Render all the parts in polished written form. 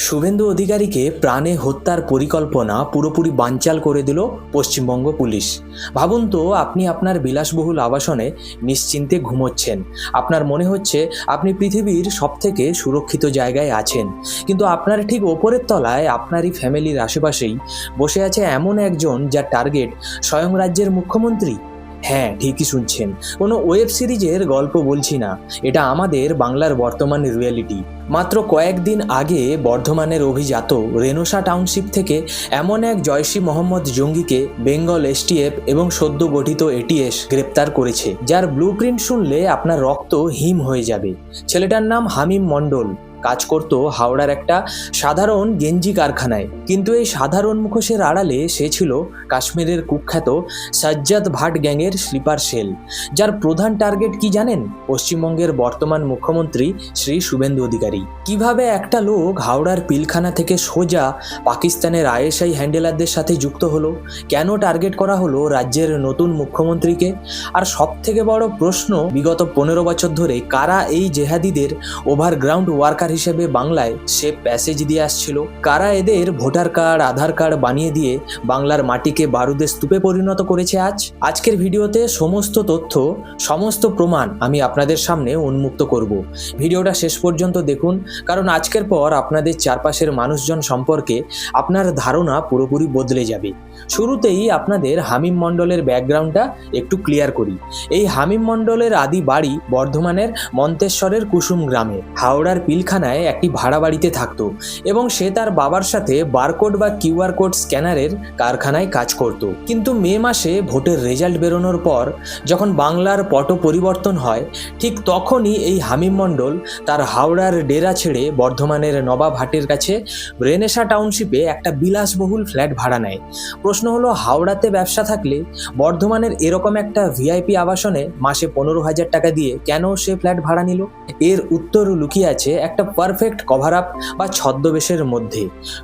শুভেন্দু অধিকারীকে প্রাণে হত্যার পরিকল্পনা পুরোপুরি বানচাল করে দিল পশ্চিমবঙ্গ পুলিশ। ভাবুন তো, আপনি আপনার বিলাসবহুল আবাসনে নিশ্চিন্তে ঘুমোচ্ছেন। আপনার মনে হচ্ছে আপনি পৃথিবীর সবথেকে সুরক্ষিত জায়গায় আছেন, কিন্তু আপনার ঠিক ওপরের তলায় আপনারই ফ্যামিলির আশেপাশেই বসে আছে এমন একজন যার টার্গেট স্বয়ং রাজ্যের মুখ্যমন্ত্রী। হ্যাঁ, ঠিকই শুনছেন, কোনো ওয়েব সিরিজের গল্প বলছি না, এটা আমাদের বাংলার বর্তমান রিয়েলিটি। মাত্র কয়েকদিন আগে বর্ধমানের অভিজাত রেনোসা টাউনশিপ থেকে এমন এক জয়সী মোহাম্মদ জঙ্গিকে বেঙ্গল এসটিএফ এবং সদ্য গঠিত এটিএস গ্রেপ্তার করেছে, যার ব্লুপ্রিন্ট শুনলে আপনার রক্ত হিম হয়ে যাবে। ছেলেটার নাম হামিম মণ্ডল, কাজ করত হাওড়ার একটা সাধারণ গেঞ্জি কারখানায়। কিন্তু এই সাধারণ মুখোশের আড়ালে সে ছিল কাশ্মীরের কুখ্যাত সাজ্জাদ ভাট গ্যাংয়ের স্লিপার সেল, যার প্রধান টার্গেট কি জানেন? পশ্চিমবঙ্গের বর্তমান মুখ্যমন্ত্রী শ্রী শুভেন্দু অধিকারী। কিভাবে একটা লোক হাওড়ার পিলখানা থেকে সোজা পাকিস্তানের আইএসআই হ্যান্ডেলারদের সাথে যুক্ত হলো? কেন টার্গেট করা হলো রাজ্যের নতুন মুখ্যমন্ত্রীকে? আর সব থেকে বড় প্রশ্ন, বিগত 15 বছর ধরে কারা এই জেহাদিদের ওভারগ্রাউন্ড ওয়ার্কার হিসেবে বাংলায় সে প্যাসেজ দিয়ে আসছিল? কারা এদের ভোটার কার্ড, আধার কার্ড বানিয়ে দিয়ে বাংলার মাটিকে বারুদের স্তূপে পরিণত করেছে? আজকের ভিডিওতে সমস্ত তথ্য, সমস্ত প্রমাণ আমি আপনাদের সামনে উন্মুক্ত করব। ভিডিওটা শেষ পর্যন্ত দেখুন, কারণ আজকের পর আপনাদের চারপাশের মানুষজন সম্পর্কে আপনার ধারণা পুরোপুরি বদলে যাবে। শুরুতেই আপনাদের হামিম মণ্ডলের ব্যাকগ্রাউন্ডটা একটু ক্লিয়ার করি। এই হামিম মণ্ডলের আদি বাড়ি বর্ধমানের মন্তেশ্বরের কুসুম গ্রামে। হাওড়ার পিলখানায় একটি ভাড়া বাড়িতে থাকতো এবং সে তার বাবার সাথে বারকোড বা কিউআর কোড স্ক্যানারের কারখানায় কাজ করত। কিন্তু মে মাসে ভোটের রেজাল্ট বেরোনোর পর যখন বাংলার পট পরিবর্তন হয়, ঠিক তখনই এই হামিম মণ্ডল তার হাওড়ার ডেরা ছেড়ে বর্ধমানের নবাব হাটের কাছে রেনেসা টাউনশিপে একটা বিলাসবহুল ফ্ল্যাট ভাড়া নেয়। প্রশ্ন হলো, হাওড়াতে ব্যবসা থাকলে বর্ধমানের এরকম একটা ভিআইপি আবাসনে মাসে 15,000 টাকা দিয়ে কেন সে ফ্ল্যাট ভাড়া নিল? এর উত্তর লুকিয়ে আছে একটা পারফেক্ট কভার আপ বা ছদ্মবেশের মধ্যে।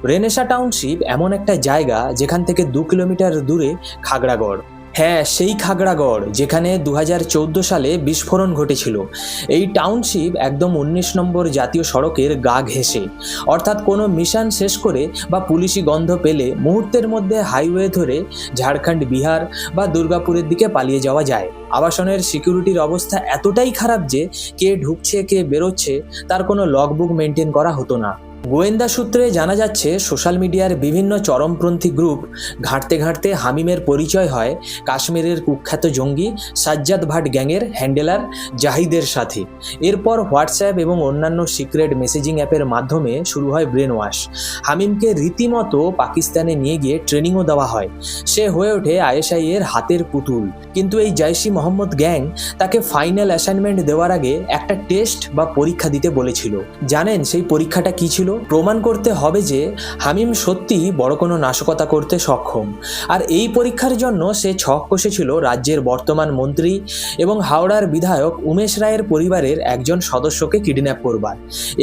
রেনেসা টাউনশিপ এমন একটা জায়গা যেখান থেকে 2 কিলোমিটার দূরে খাগড়াগড়। হ্যাঁ, সেই খাগড়াগড় যেখানে 2014 সালে বিস্ফোরণ ঘটেছিল। এই টাউনশিপ একদম 19 নম্বর জাতীয় সড়কের গা ঘেঁষে, অর্থাৎ কোনো মিশন শেষ করে বা পুলিশি গন্ধ পেলে মুহূর্তের মধ্যে হাইওয়ে ধরে ঝাড়খণ্ড, বিহার বা দুর্গাপুরের দিকে পালিয়ে যাওয়া যায়। আবাসনের সিকিউরিটির অবস্থা এতটাই খারাপ যে কে ঢুকছে কে বেরোচ্ছে তার কোনো লগবুক মেনটেন করা হতো না। গোয়েন্দা সূত্রে জানা যাচ্ছে, সোশ্যাল মিডিয়ার বিভিন্ন চরমপন্থী গ্রুপ ঘাঁটতে ঘাঁটতে হামিমের পরিচয় হয় কাশ্মীরের কুখ্যাত জঙ্গি সাজ্জাদ ভাট গ্যাংয়ের হ্যান্ডেলার জাহিদের সাথে। এরপর হোয়াটসঅ্যাপ এবং অন্যান্য সিক্রেট মেসেজিং অ্যাপের মাধ্যমে শুরু হয় ব্রেন ওয়াশ। হামিমকে রীতিমতো পাকিস্তানে নিয়ে গিয়ে ট্রেনিংও দেওয়া হয়। সে হয়ে ওঠে আইএসআই এর হাতের পুতুল। কিন্তু এই জয়সী মোহাম্মদ গ্যাং তাকে ফাইনাল অ্যাসাইনমেন্ট দেওয়ার আগে একটা টেস্ট বা পরীক্ষা দিতে বলেছিল। জানেন সেই পরীক্ষাটা কি ছিল? প্রমাণ করতে হবে যে হামিম সত্যি বড় কোনো নাশকতা করতে সক্ষম। আর এই পরীক্ষার জন্য সে ছক কষেছিল রাজ্যের বর্তমান মন্ত্রী এবং হাওড়ার বিধায়ক উমেশ রায়ের পরিবারের একজন সদস্যকে কিডন্যাপ করবার।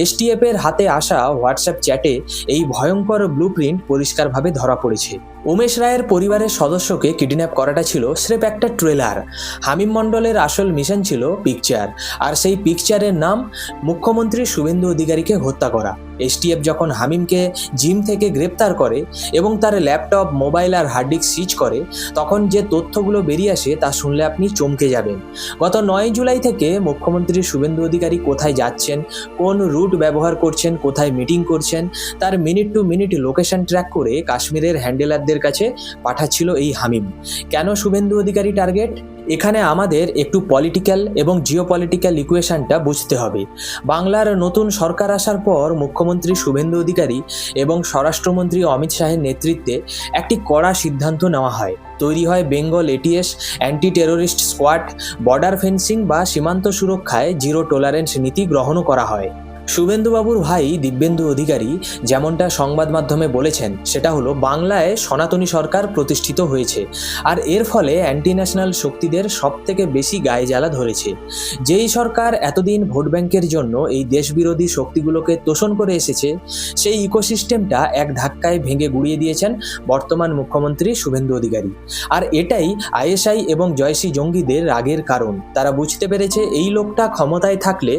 এসটিএফ এর হাতে আসা হোয়াটসঅ্যাপ চ্যাটে এই ভয়ঙ্কর ব্লুপ্রিন্ট পরিষ্কারভাবে ধরা পড়েছে। উমেশ রায়ের পরিবারের সদস্যকে কিডন্যাপ করাটা ছিল স্রেফ একটা ট্রেলার। হামিম মণ্ডলের আসল মিশন ছিল পিকচার, আর সেই পিকচারের নাম মুখ্যমন্ত্রী শুভেন্দু অধিকারীকে হত্যা করা। এসটিএফ যখন হামিমকে জিম থেকে গ্রেপ্তার করে এবং তার ল্যাপটপ, মোবাইল আর হার্ড ডিস্ক সিজ করে, তখন যে তথ্যগুলো বেরিয়ে আসে তা শুনলে আপনি চমকে যাবেন। গত 9 জুলাই থেকে মুখ্যমন্ত্রী শুভেন্দু অধিকারী কোথায় যাচ্ছেন, কোন রুট ব্যবহার করছেন, কোথায় মিটিং করছেন, তার minute to minute location track করে কাশ্মীরের হ্যান্ডেলারদের কাছে পাঠাচ্ছিল এই হামিম। কেন শুভেন্দু অধিকারী টার্গেট? এখানে আমাদের একটু পলিটিক্যাল এবং জিওপলিটিক্যাল ইকুয়েশনটা বুঝতে হবে। বাংলার নতুন সরকার আসার পর মুখ্যমন্ত্রী শুভেন্দু অধিকারী এবং স্বরাষ্ট্রমন্ত্রী অমিত শাহের নেতৃত্বে একটি কড়া সিদ্ধান্ত নেওয়া হয়। তৈরি হয় Bengal ATS, anti terrorist squad, border fencing বা সীমান্ত সুরক্ষায় জিরো টলারেন্স নীতি গ্রহণও করা হয়। শুভেন্দুবাবুর ভাই দিব্যেন্দু অধিকারী যেমনটা সংবাদ মাধ্যমে বলেছেন, সেটা হলো বাংলায় সনাতনী সরকার প্রতিষ্ঠিত হয়েছে, আর এর ফলে অ্যান্টি ন্যাশনাল শক্তিদের সব থেকে বেশি গায়ে জ্বালা ধরেছে। যেই সরকার এতদিন ভোট ব্যাংকের জন্য এই দেশবিরোধী শক্তিগুলোকে তোষণ করে এসেছে, সেই ইকোসিস্টেমটা এক ধাক্কায় ভেঙে গুড়িয়ে দিয়েছেন বর্তমান মুখ্যমন্ত্রী শুভেন্দু অধিকারী। আর এটাই আইএসআই এবং জয়সী জঙ্গিদের রাগের কারণ। তারা বুঝতে পেরেছে এই লোকটা ক্ষমতায় থাকলে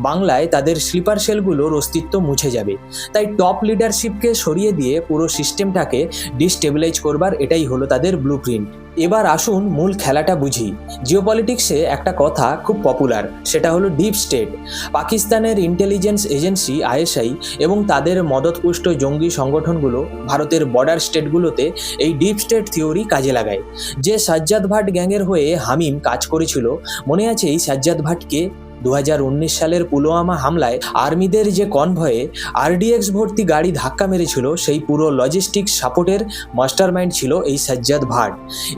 বাংলায় তাদের স্লিপার সেলগুলোর অস্তিত্ব মুছে যাবে। তাই টপ লিডারশিপকে সরিয়ে দিয়ে পুরো সিস্টেমটাকে ডিস্টেবিলাইজ করবার এটাই হলো তাদের ব্লুপ্রিন্ট। এবার আসুন মূল খেলাটা বুঝি। জিওপলিটিক্সে একটা কথা খুব পপুলার, সেটা হলো ডিপ স্টেট। পাকিস্তানের ইন্টেলিজেন্স এজেন্সি আইএসআই এবং তাদের মদতপুষ্ট জঙ্গি সংগঠনগুলো ভারতের বর্ডার স্টেটগুলোতে এই ডিপ স্টেট থিওরি কাজে লাগায়। যে সাজ্জাদ ভাট গ্যাংয়ের হয়ে হামিম কাজ করেছিল, মনে আছে এই সাজ্জাদ ভাটকে? 2019 সালের পুলওয়ামা হামলায় আর্মিদের যে কনভয়ে আরডিএক্স ভর্তি গাড়ি ধাক্কা মেরেছিল, সেই পুরো লজিস্টিক্স সাপোর্টের মাস্টারমাইন্ড ছিল এই সাজ্জাদ ভাট।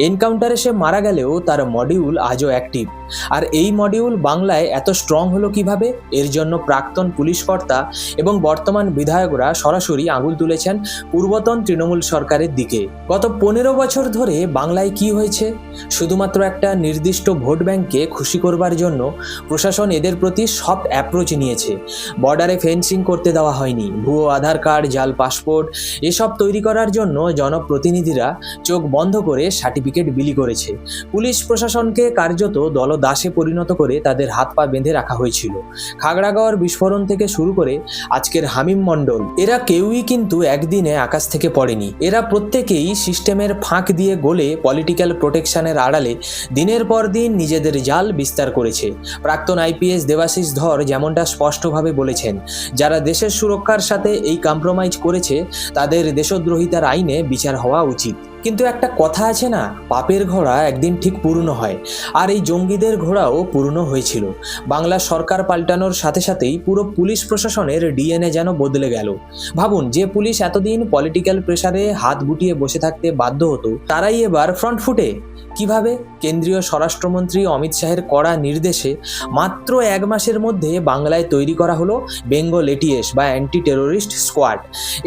এনকাউন্টারে সে মারা গেলেও তার মডিউল আজও অ্যাক্টিভ। আর এই মডিউল বাংলায় এত স্ট্রং হলো কিভাবে? এর জন্য প্রাক্তন পুলিশ কর্তা এবং বর্তমান বিধায়করা সরাসরি আঙুল তুলেছেন পূর্বতন তৃণমূল সরকারের দিকে। গত 15 বছর ধরে বাংলায় কি হয়েছে? শুধুমাত্র একটা নির্দিষ্ট ভোট ব্যাংককে খুশি করবার জন্য প্রশাসন এদের প্রতি সফট অ্যাপ্রোচ নিয়েছে। বর্ডারে ফেন্সিং করতে দেওয়া হয়নি, ভুয়ো আধার কার্ড, জাল পাসপোর্ট এসব তৈরি করার জন্য জনপ্রতিনিধিরা চোখ বন্ধ করে সার্টিফিকেট বিলি করেছে। পুলিশ প্রশাসনকে কার্যত দলদাসে পরিণত করে তাদের হাত পা বেঁধে রাখা হয়েছিল। খাগড়াগড় বিস্ফোরণ থেকে শুরু করে আজকের হামিম মণ্ডল, এরা কেউই কিন্তু একদিনে আকাশ থেকে পড়েনি। এরা প্রত্যেকেই সিস্টেমের ফাঁক দিয়ে গলে পলিটিক্যাল প্রোটেকশনের আড়ালে দিনের পর দিন নিজেদের জাল বিস্তার করেছে। প্রাক্তন আইপিএস দেবাশিস ধর যেমনটা স্পষ্টভাবে বলেছেন, যারা দেশের সুরক্ষার সাথে এই কম্প্রোমাইজ করেছে তাদের দেশদ্রোহিতার আইনে বিচার হওয়া উচিত। কিন্তু একটা কথা আছে না, পাপের ঘোড়া একদিন ঠিক পূর্ণ হয়, আর এই জঙ্গিদের ঘোড়াও পূর্ণ হয়েছিল। বাংলা সরকার পাল্টানোর সাথে সাথেই পুরো পুলিশ প্রশাসনের ডিএনএ যেন বদলে গেল। ভাবুন, যে পুলিশ এতদিন পলিটিক্যাল প্রেসারে হাত গুটিয়ে বসে থাকতে বাধ্য হতো, তারাই এবার ফ্রন্ট ফুটে। কিভাবে? কেন্দ্রীয় স্বরাষ্ট্রমন্ত্রী অমিত শাহের কড়া নির্দেশে মাত্র 1 মাসের মধ্যে বাংলায় তৈরি করা হলো বেঙ্গল এটিএস বা অ্যান্টি টেরোরিস্ট স্কোয়াড।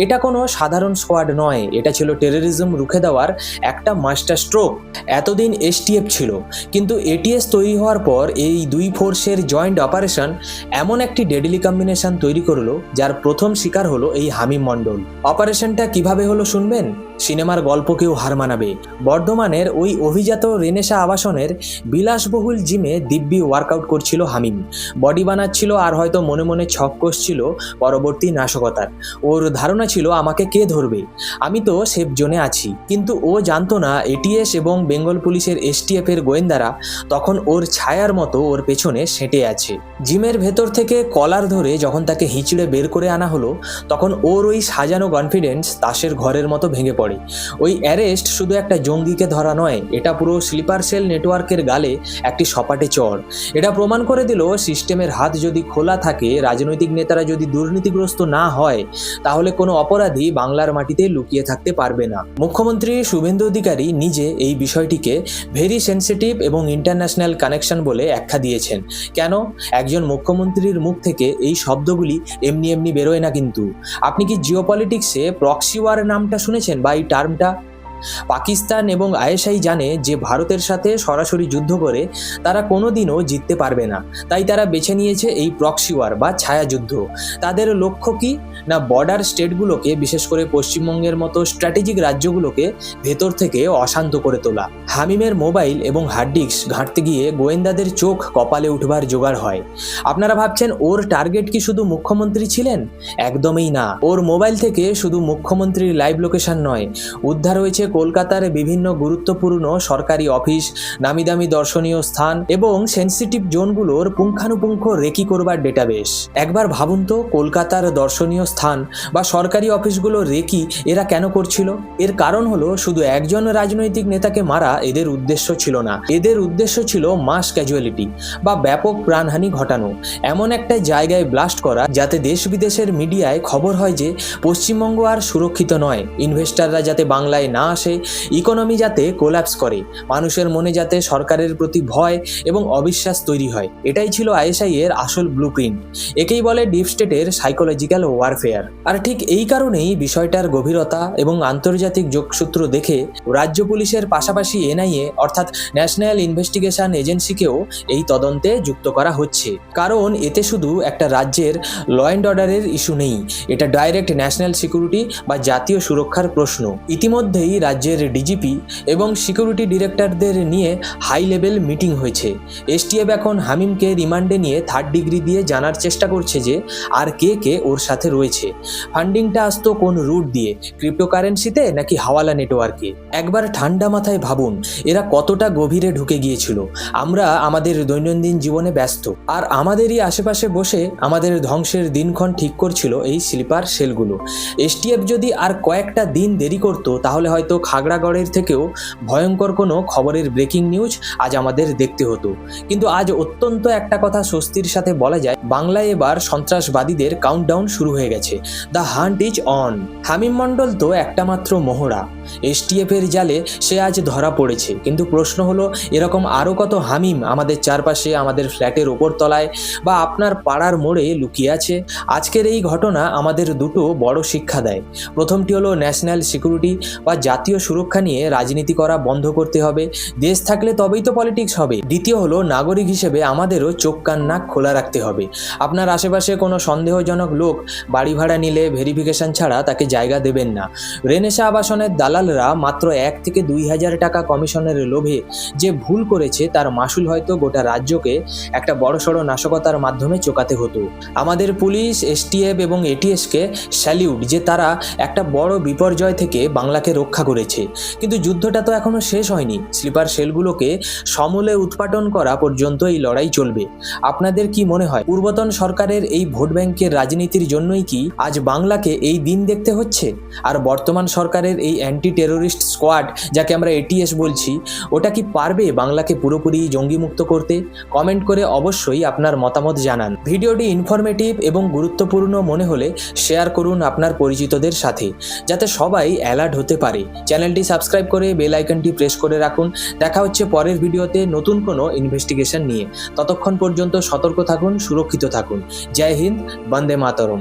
এটা কোনো সাধারণ স্কোয়াড নয়, এটা ছিল টেরোরিজম রুখে দেওয়ার একটা মাস্টার স্ট্রোক। এতদিন এসটিএফ ছিল, কিন্তু এটিএস তৈরি হওয়ার পর এই দুই ফোর্সের জয়েন্ট অপারেশন এমন একটি ডেডলি কম্বিনেশন তৈরি করলো, যার প্রথম শিকার হলো এই হামিম মণ্ডল। অপারেশনটা কিভাবে হলো শুনবেন? সিনেমার গল্পকেও হার মানাবে। বর্ধমানের ওই অভিজাত রেনেসা আবাসনের বিলাসবহুল জিমে দিব্যি ওয়ার্কআউট করছিল হামিম। বডি বানাচ্ছিল আর হয়তো মনে মনে ছক কষছিল পরবর্তী নাশকতার। ওর ধারণা ছিল, আমাকে কে ধরবে, আমি তো সেফ জোনে আছি। কিন্তু ও জানতো না এটিএস এবং বেঙ্গল পুলিশের এসটিএফ এর গোয়েন্দারা তখন ওর ছায়ার মতো ওর পেছনে সেঁটে আছে। জিমের ভেতর থেকে কলার ধরে যখন তাকে হিঁচড়ে বের করে আনা হলো, তখন ওর ওই সাজানো কনফিডেন্স তাসের ঘরের মতো ভেঙে পড়ে। ওই অ্যারেস্ট শুধু একটা জঙ্গিকে ধরা নয়, এটা পুরো স্লিপার সেল নেটওয়ার্কের গালে একটি সপাটে চড়। এটা প্রমাণ করে দিল, সিস্টেমের হাত যদি খোলা থাকে, রাজনৈতিক নেতারা যদি দুর্নীতিগ্রস্ত না হয়, তাহলে কোনো অপরাধী বাংলার মাটিতে লুকিয়ে থাকতে পারবে না। মুখ্যমন্ত্রী শুভেন্দু অধিকারী নিজে এই বিষয়টিকে ভেরি সেনসিটিভ এবং ইন্টারন্যাশনাল কানেকশন বলে আখ্যা দিয়েছেন। কেন? একজন মুখ্যমন্ত্রীর মুখ থেকে এই শব্দগুলি এমনি এমনি বেরোয় না কিন্তু। আপনি কি জিওপলিটিক্সে প্রক্সি ওয়ার নামটা শুনেছেন বা এই টার্মটা? পাকিস্তান এবং আইএসআই জানে যে ভারতের সাথে সরাসরি যুদ্ধ করে তারা কোনোদিনও জিততে পারবে না, তাই তারা বেছে নিয়েছে এই প্রক্সি ওয়ার বা ছায়াযুদ্ধ। তাদের লক্ষ্য কি না, বর্ডার স্টেটগুলোকে, বিশেষ করে পশ্চিমবঙ্গের মতো স্ট্র্যাটেজিক রাজ্যগুলোকে ভেতর থেকে অশান্ত করে তোলা। হামিমের মোবাইল এবং হার্ড ডিস্ক ঘাঁটতে গিয়ে গোয়েন্দাদের চোখ কপালে উঠবার জোগাড় হয়। আপনারা ভাবছেন ওর টার্গেট কি শুধু মুখ্যমন্ত্রী ছিলেন? একদমই না। ওর মোবাইল থেকে শুধু মুখ্যমন্ত্রীর লাইভ লোকেশন নয়, উদ্ধার হয়েছে কলকাতার বিভিন্ন গুরুত্বপূর্ণ সরকারি অফিস, নামি দামি দর্শনীয় স্থান এবং সেন্সিটিভ জোনগুলোর পুঙ্খানুপুঙ্খ রেকি করবার ডেটাবেস। একবার ভাবুন তো, কলকাতার দর্শনীয় স্থান বা সরকারি অফিসগুলো রেকি এরা কেন করছিল? এর কারণ হলো, শুধু একজন রাজনৈতিক নেতাকে মারা এদের উদ্দেশ্য ছিল না। এদের উদ্দেশ্য ছিল মাস ক্যাজুয়ালিটি বা ব্যাপক প্রাণহানি ঘটানো, এমন একটা জায়গায় ব্লাস্ট করা যাতে দেশ বিদেশের মিডিয়ায় খবর হয় যে পশ্চিমবঙ্গ আর সুরক্ষিত নয়, ইনভেস্টাররা যাতে বাংলায় না আসে, ইকোনমি যাতে কোল্যাপস করে, মানুষের মনে যাতে সরকারের প্রতি ভয় এবং অবিশ্বাস তৈরি হয়। এটাই ছিল আইএসআই এর আসল ব্লুপ্রিন্ট। একেই বলে ডিপ স্টেটের সাইকোলজিক্যাল ওয়ারফেয়ার। আর ঠিক এই কারণেই বিষয়টার গভীরতা এবং আন্তর্জাতিক যোগসূত্র দেখে রাজ্য পুলিশের পাশাপাশি এনআইএ অর্থাৎ ন্যাশনাল ইনভেস্টিগেশন এজেন্সিকেও এই তদন্তে যুক্ত করা হচ্ছে। কারণ এতে শুধু একটা রাজ্যের ল অ্যান্ড অর্ডারের ইস্যু নেই, এটা ডাইরেক্ট ন্যাশনাল সিকিউরিটি বা জাতীয় সুরক্ষার প্রশ্ন। ইতিমধ্যেই রাজ্যের ডিজিপি এবং সিকিউরিটি ডিরেক্টরদের নিয়ে হাই লেভেল মিটিং হয়েছে। এসটিএফ এখন হামিমকে রিমান্ডে নিয়ে 3rd ডিগ্রি দিয়ে জানার চেষ্টা করছে যে আর কে কে ওর সাথে রয়েছে। ফান্ডিংটা আসতো কোন রুট দিয়ে, ক্রিপ্টোকারেন্সিতে নাকি হাওয়ালা নেটওয়ার্কে? একবার ঠান্ডা মাথায় ভাবুন এরা কতটা গভীরে ঢুকে গিয়েছিল। আমরা আমাদের দৈনন্দিন জীবনে ব্যস্ত, আর আমাদেরই আশেপাশে বসে আমাদের ধ্বংসের দিনক্ষণ ঠিক করছিল এই স্লিপার সেলগুলো। এসটিএফ যদি আর কয়েকটা দিন দেরি করত তাহলে হয়তো খাগড়াগড়ের থেকেও ভয়ঙ্কর কোনো খবরের ব্রেকিং নিউজ আজ আমাদের দেখতে হতো। কিন্তু আজ অত্যন্ত একটা কথা স্বস্তির সাথে বলা যায়, বাংলায় এবার সন্ত্রাসবাদীদের কাউন্টডাউন শুরু হয়ে গেছে। The hunt is on. Hamim Mondal তো একটা মাত্র মোহরা। এসটিএফ এর জালে সে আজ ধরা পড়েছে, কিন্তু প্রশ্ন হলো এরকম আরও কত হামিম আমাদের চারপাশে, আমাদের ফ্ল্যাটের ওপর তলায় বা আপনার পাড়ার মোড়ে লুকিয়ে আছে? আজকের এই ঘটনা আমাদের দুটো বড় শিক্ষা দেয়। প্রথমটি হলো ন্যাশনাল সিকিউরিটি বা জাতীয় সুরক্ষা নিয়ে রাজনীতি করা বন্ধ করতে হবে। দেশ থাকলে তবেই তো পলিটিক্স হবে। দ্বিতীয় হলো নাগরিক হিসেবে আমাদেরও চোখ কান নাক খোলা রাখতে হবে। আপনার আশেপাশে কোনো সন্দেহজনক লোক বাড়ি ভাড়া নিলে ভেরিফিকেশন ছাড়া তাকে জায়গা দেবেন না। রেনেসা আবাসনের দালালরা মাত্র 1 থেকে 2,000 টাকা কমিশনের লোভে যে ভুল করেছে তার মাসুল হয়তো গোটা রাজ্যকে একটা বড়সড় নাশকতার মাধ্যমে চোকাতে হতো। আমাদের পুলিশ, এসটিএফ এবং এটিএসকে স্যালিউট যে তারা একটা বড় বিপর্যয় থেকে বাংলাকে রক্ষা করেছে। কিন্তু যুদ্ধটা তো এখনো শেষ হয়নি। স্লিপার সেলগুলোকে সমূলে উৎপাটন করা পর্যন্ত এই লড়াই চলবে। আপনাদের কি মনে হয় পূর্বতন সরকারের এই ভোট ব্যাংকের রাজনীতির জন্যই কি আজ বাংলাকে এই দিন দেখতে হচ্ছে? আর বর্তমান সরকারের এই অ্যান্টি টেরোরিস্ট স্কোয়াড, যাকে আমরা এটিএস বলছি, ওটা কি পারবে বাংলাকে পুরোপুরি জঙ্গিমুক্ত করতে? কমেন্ট করে অবশ্যই আপনার মতামত জানান। ভিডিওটি ইনফরমেটিভ এবং গুরুত্বপূর্ণ মনে হলে শেয়ার করুন আপনার পরিচিতদের সাথে, যাতে সবাই অ্যালার্ট হতে পারে। চ্যানেলটি সাবস্ক্রাইব করে বেল আইকনটি প্রেস করে রাখুন। দেখা হচ্ছে পরের ভিডিওতে নতুন কোনো ইনভেস্টিগেশন নিয়ে। ততক্ষণ পর্যন্ত সতর্ক থাকুন, সুরক্ষিত থাকুন। জয় হিন্দ, বন্দে মাতরম।